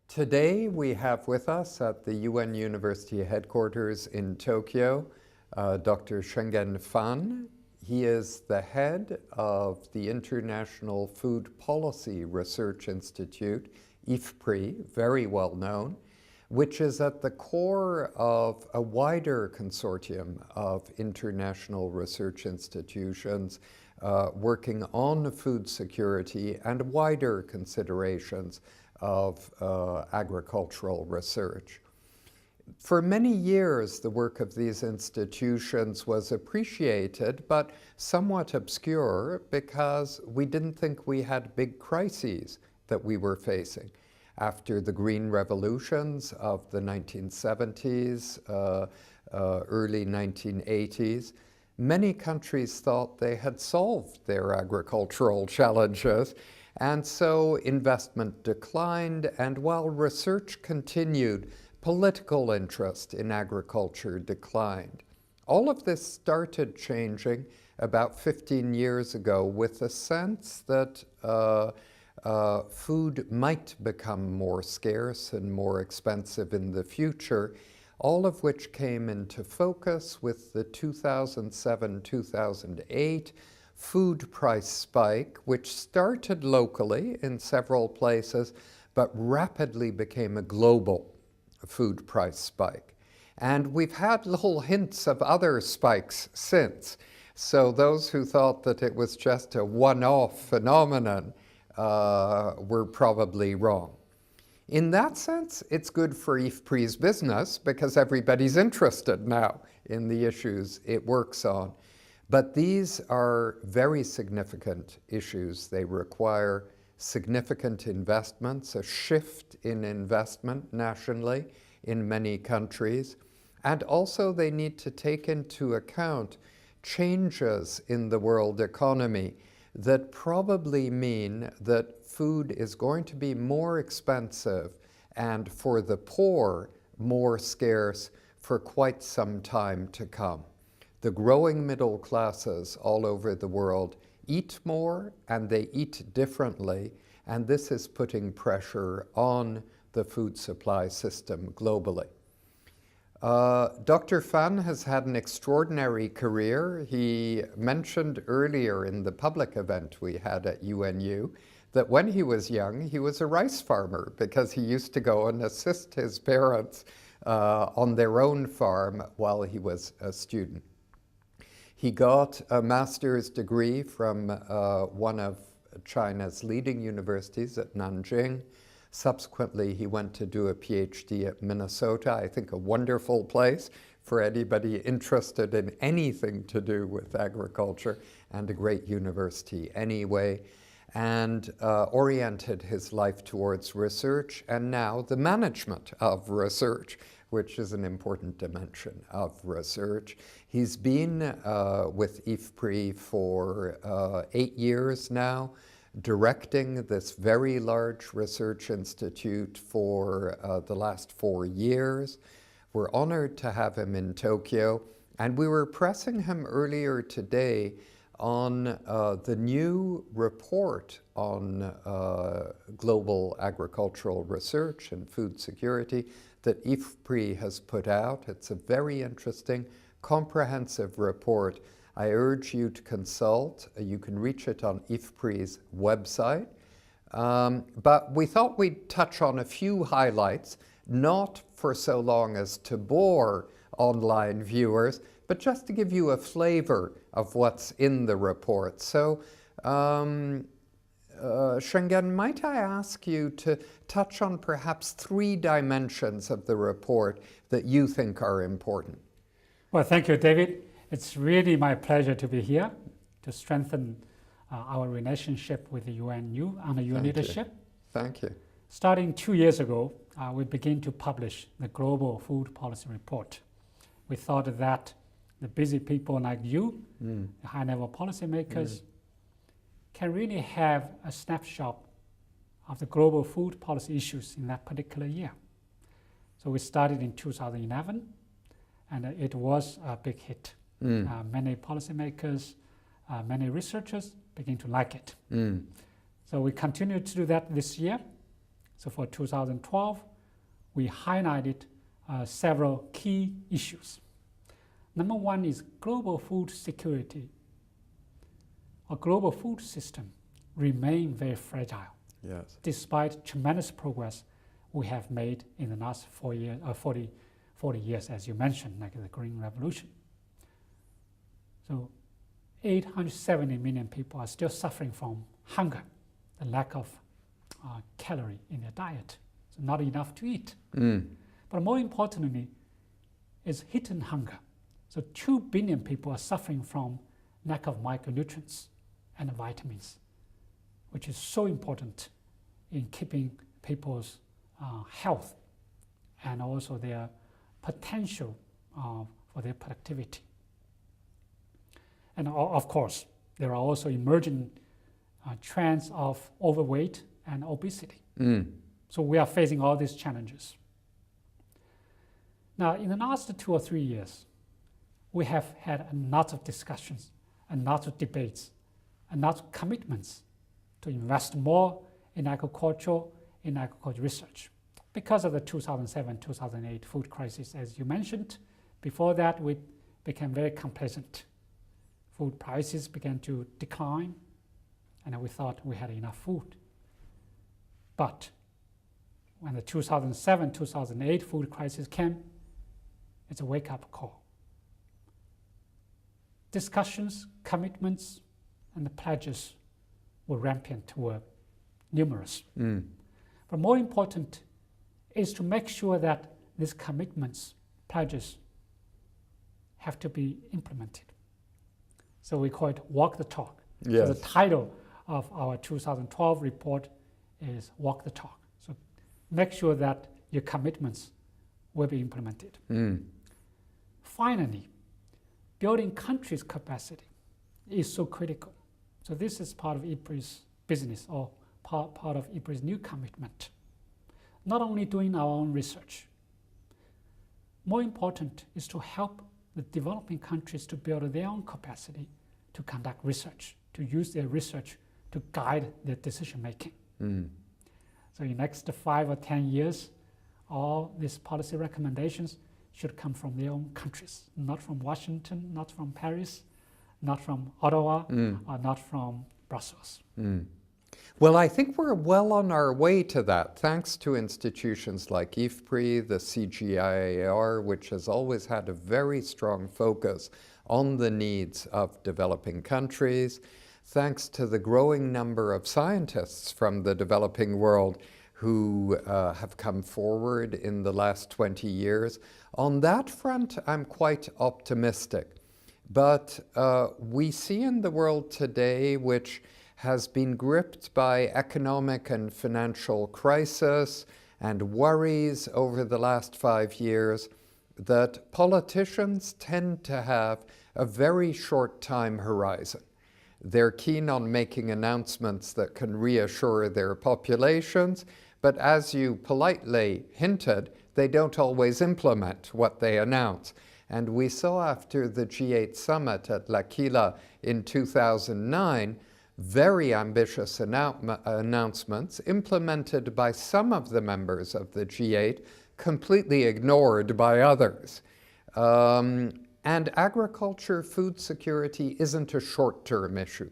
Today we have with us at the UN University headquarters in Tokyo, Dr. Shenggen Fan. He is the head of the International Food Policy Research Institute, IFPRI, very well known, which is at the core of a wider consortium of international research institutions working on food security and wider considerations of agricultural research. For many years, the work of these institutions was appreciated, but somewhat obscure because we didn't think we had big crises that we were facing. After the Green Revolutions of the 1970s, early 1980s, many countries thought they had solved their agricultural challenges, and so investment declined, and while research continued, political interest in agriculture declined. All of this started changing about 15 years ago with a sense that food might become more scarce and more expensive in the future, all of which came into focus with the 2007-2008 food price spike, which started locally in several places, but rapidly became a global food price spike. And we've had little hints of other spikes since. So those who thought that it was just a one-off phenomenon were probably wrong. In that sense, it's good for IFPRI's business because everybody's interested now in the issues it works on. But these are very significant issues. They require significant investments, a shift in investment nationally in many countries, and also they need to take into account changes in the world economy that probably mean that food is going to be more expensive and for the poor more scarce for quite some time to come. The growing middle classes all over the world eat more and they eat differently, and this is putting pressure on the food supply system globally. Dr. Fan has had an extraordinary career. He mentioned earlier in the public event we had at UNU that when he was young, he was a rice farmer because he used to go and assist his parents on their own farm while he was a student. He got a master's degree from one of China's leading universities at Nanjing. Subsequently, he went to do a PhD at Minnesota, I think a wonderful place for anybody interested in anything to do with agriculture, and a great university anyway, and oriented his life towards research and now the management of research, which is an important dimension of research. He's been with IFPRI for 8 years now, directing this very large research institute for the last 4 years. We're honored to have him in Tokyo, and we were pressing him earlier today on the new report on global agricultural research and food security that IFPRI has put out. It's a very interesting, comprehensive report. I urge you to consult. You can reach it on IFPRI's website. But we thought we'd touch on a few highlights, not for so long as to bore online viewers, but just to give you a flavor of what's in the report. So, Shenggen, might I ask you to touch on perhaps 3 dimensions of the report that you think are important? Well, thank you, David. It's really my pleasure to be here to strengthen our relationship with the UNU under your leadership. Thank you. Starting 2 years ago, we began to publish the Global Food Policy Report. We thought that the busy people like you, the high-level policymakers, can really have a snapshot of the global food policy issues in that particular year. So we started in 2011, and it was a big hit. Many policymakers, many researchers begin to like it. So we continue to do that this year. So for 2012, we highlighted several key issues. Number one is global food security. Our global food system remains very fragile, Yes. despite tremendous progress we have made in the last 40 years, as you mentioned, like the Green Revolution. So 870 million people are still suffering from hunger, the lack of calorie in their diet, so not enough to eat. But more importantly, is hidden hunger. So 2 billion people are suffering from lack of micronutrients and vitamins, which is so important in keeping people's health and also their potential for their productivity. And of course, there are also emerging trends of overweight and obesity. So we are facing all these challenges. Now, in the last 2 or 3 years, we have had a lot of discussions, a lot of debates, a lot of commitments to invest more in agriculture research because of the 2007-2008 food crisis, as you mentioned. Before that, we became very complacent. Food prices began to decline, and we thought we had enough food. But when the 2007-2008 food crisis came, it's a wake-up call. Discussions, commitments, and the pledges were rampant, were numerous. But more important is to make sure that these commitments, pledges, have to be implemented. So we call it Walk the Talk. Yes. So the title of our 2012 report is Walk the Talk. So make sure that your commitments will be implemented. Finally, building countries' capacity is so critical. So this is part of IPRI's business, or part of IPRI's new commitment. Not only doing our own research, more important is to help the developing countries to build their own capacity to conduct research, to use their research to guide their decision making. So in the next 5 or 10 years, all these policy recommendations should come from their own countries, not from Washington, not from Paris, not from Ottawa, or not from Brussels. Well, I think we're well on our way to that, thanks to institutions like IFPRI, the CGIAR, which has always had a very strong focus on the needs of developing countries, thanks to the growing number of scientists from the developing world who have come forward in the last 20 years. On that front, I'm quite optimistic. But we see in the world today, which has been gripped by economic and financial crisis and worries over the last 5 years, that politicians tend to have a very short time horizon. They're keen on making announcements that can reassure their populations, but as you politely hinted, they don't always implement what they announce. And we saw after the G8 summit at L'Aquila in 2009, very ambitious announcements implemented by some of the members of the G8, completely ignored by others. And agriculture, food security isn't a short-term issue.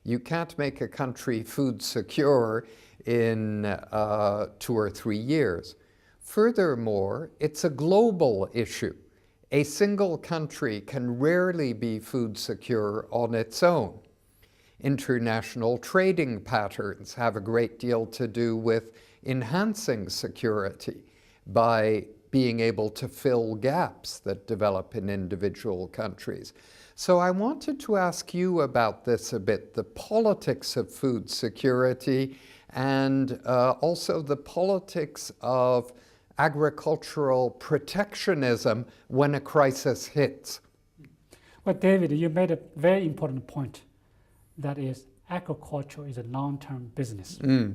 You can't make a country food secure in 2 or 3 years. Furthermore, it's a global issue. A single country can rarely be food secure on its own. International trading patterns have a great deal to do with enhancing security by being able to fill gaps that develop in individual countries. So I wanted to ask you about this a bit, the politics of food security and also the politics of agricultural protectionism when a crisis hits. Well, David, you made a very important point. That is, agriculture is a long-term business. So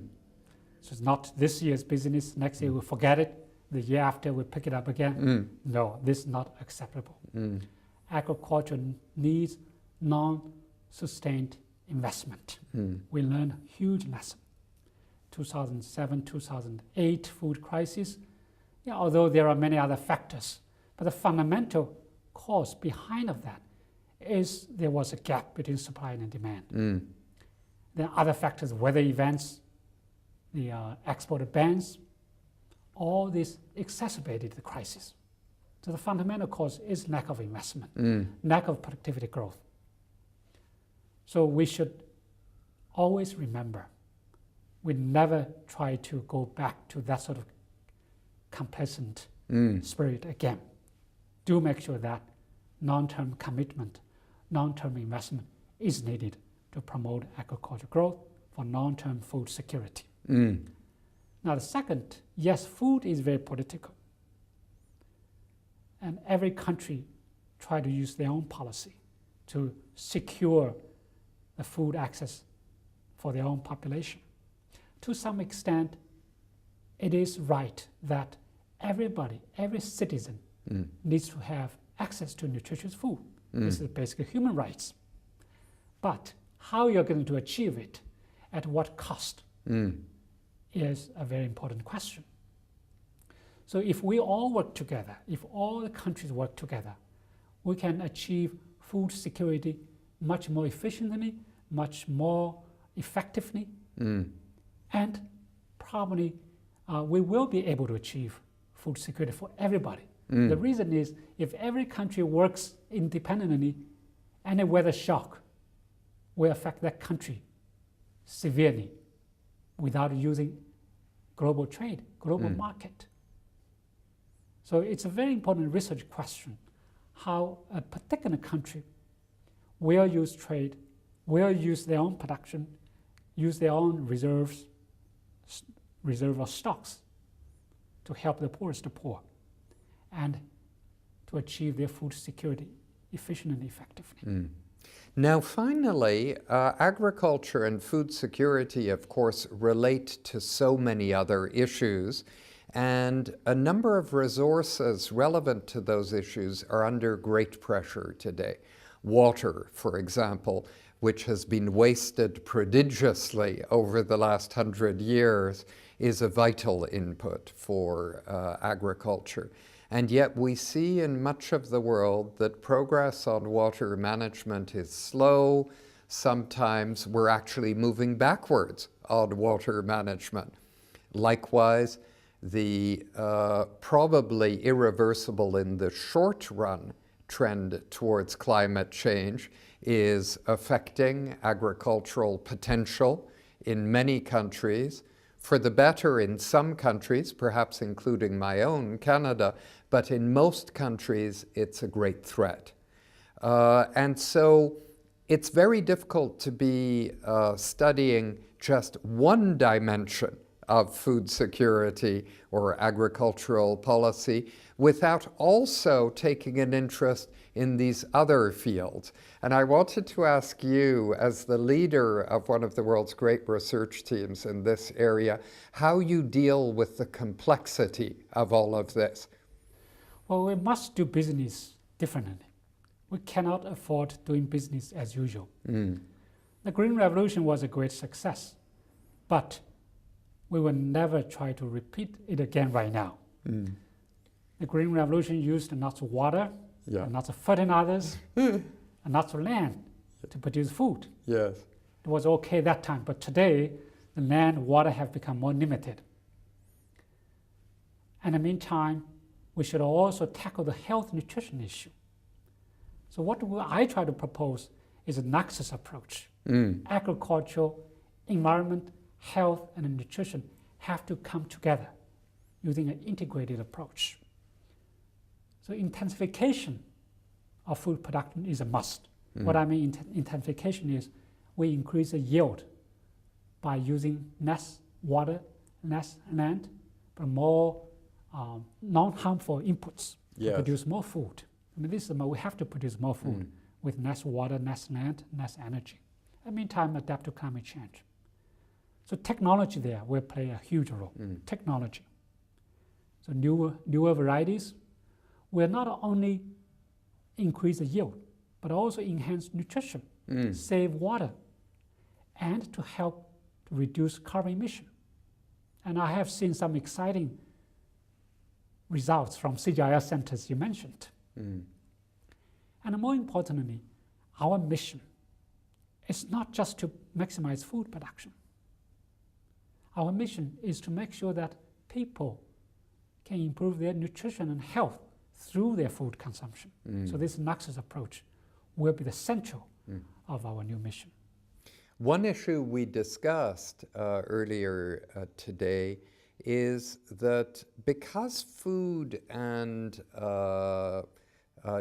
it's not this year's business, next year we'll forget it, the year after we'll pick it up again. No, this is not acceptable. Agriculture needs non-sustained investment. We learned a huge lesson. 2007, 2008 food crisis, although there are many other factors, but the fundamental cause behind of that is there was a gap between supply and demand. Then other factors, weather events, the export bans, all this exacerbated the crisis. So the fundamental cause is lack of investment, lack of productivity growth. So we should always remember, we never try to go back to that sort of complacent spirit again. Do make sure that long-term commitment, long-term investment is needed to promote agricultural growth for long-term food security. Now the second, yes, food is very political. And every country try to use their own policy to secure the food access for their own population. To some extent, it is right that everybody, every citizen needs to have access to nutritious food. This is basically human rights. But how you're going to achieve it, at what cost, is a very important question. So if we all work together, if all the countries work together, we can achieve food security much more efficiently, much more effectively, and probably we will be able to achieve food security for everybody. The reason is, if every country works independently, any weather shock will affect that country severely without using global trade, global market. So it's a very important research question, how a particular country will use trade, will use their own production, use their own reserve of stocks to help the poorest poor and to achieve their food security efficiently and effectively. Now finally, agriculture and food security, of course, relate to so many other issues, and a number of resources relevant to those issues are under great pressure today. Water, for example, which has been wasted prodigiously over the last 100 years, is a vital input for agriculture. And yet we see in much of the world that progress on water management is slow. Sometimes we're actually moving backwards on water management. Likewise, the probably irreversible in the short run trend towards climate change is affecting agricultural potential in many countries, for the better in some countries, perhaps including my own, Canada, but in most countries it's a great threat. And so it's very difficult to be studying just one dimension of food security or agricultural policy without also taking an interest in these other fields. And I wanted to ask you, as the leader of one of the world's great research teams in this area, how you deal with the complexity of all of this. Well, we must do business differently. We cannot afford doing business as usual. The Green Revolution was a great success, but we will never try to repeat it again right now. The Green Revolution used lots of water, and lots of fertilizers, and lots of land to produce food. Yes. It was okay that time, but today the land, water have become more limited. In the meantime, we should also tackle the health nutrition issue. So what I try to propose is a nexus approach. Agriculture, environment, health, and nutrition have to come together using an integrated approach. So intensification of food production is a must. What I mean intensification is we increase the yield by using less water, less land, but more non-harmful inputs to produce more food. I mean, this is we have to produce more food with less water, less land, less energy. In the meantime, adapt to climate change. So technology there will play a huge role. Technology. So newer varieties will not only increase the yield, but also enhance nutrition, save water, and to help to reduce carbon emission. And I have seen some exciting results from CGIS centers you mentioned. And more importantly, our mission is not just to maximize food production. Our mission is to make sure that people can improve their nutrition and health through their food consumption. So this Nexus approach will be the central of our new mission. One issue we discussed earlier today is that because food and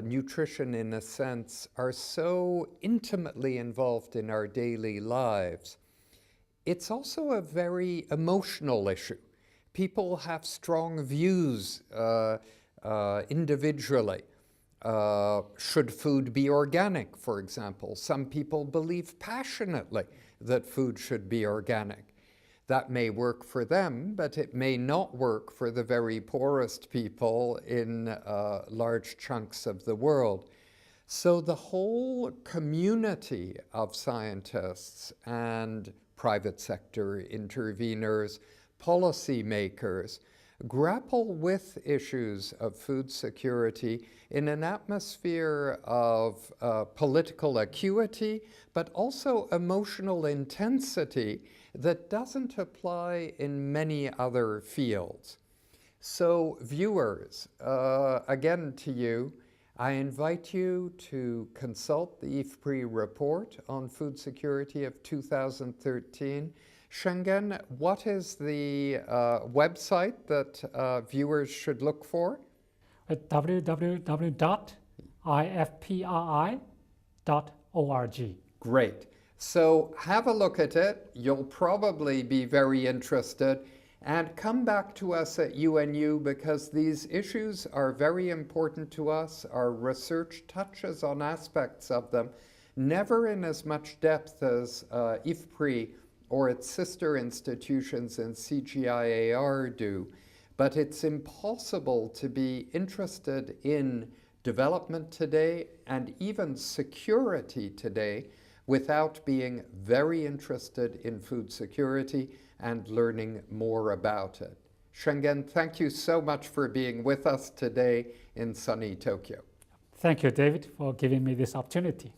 nutrition, in a sense, are so intimately involved in our daily lives, it's also a very emotional issue. People have strong views individually. Should food be organic, for example? Some people believe passionately that food should be organic. That may work for them, but it may not work for the very poorest people in large chunks of the world. So the whole community of scientists and private sector interveners, policymakers, grapple with issues of food security in an atmosphere of political acuity, but also emotional intensity that doesn't apply in many other fields. So viewers, again to you, I invite you to consult the IFPRI report on food security of 2013. Shenggen, what is the website that viewers should look for? At www.ifpri.org. Great. So have a look at it. You'll probably be very interested. And come back to us at UNU because these issues are very important to us. Our research touches on aspects of them, never in as much depth as IFPRI or its sister institutions in CGIAR do. But it's impossible to be interested in development today and even security today without being very interested in food security and learning more about it. Shenggen, thank you so much for being with us today in sunny Tokyo. Thank you, David, for giving me this opportunity.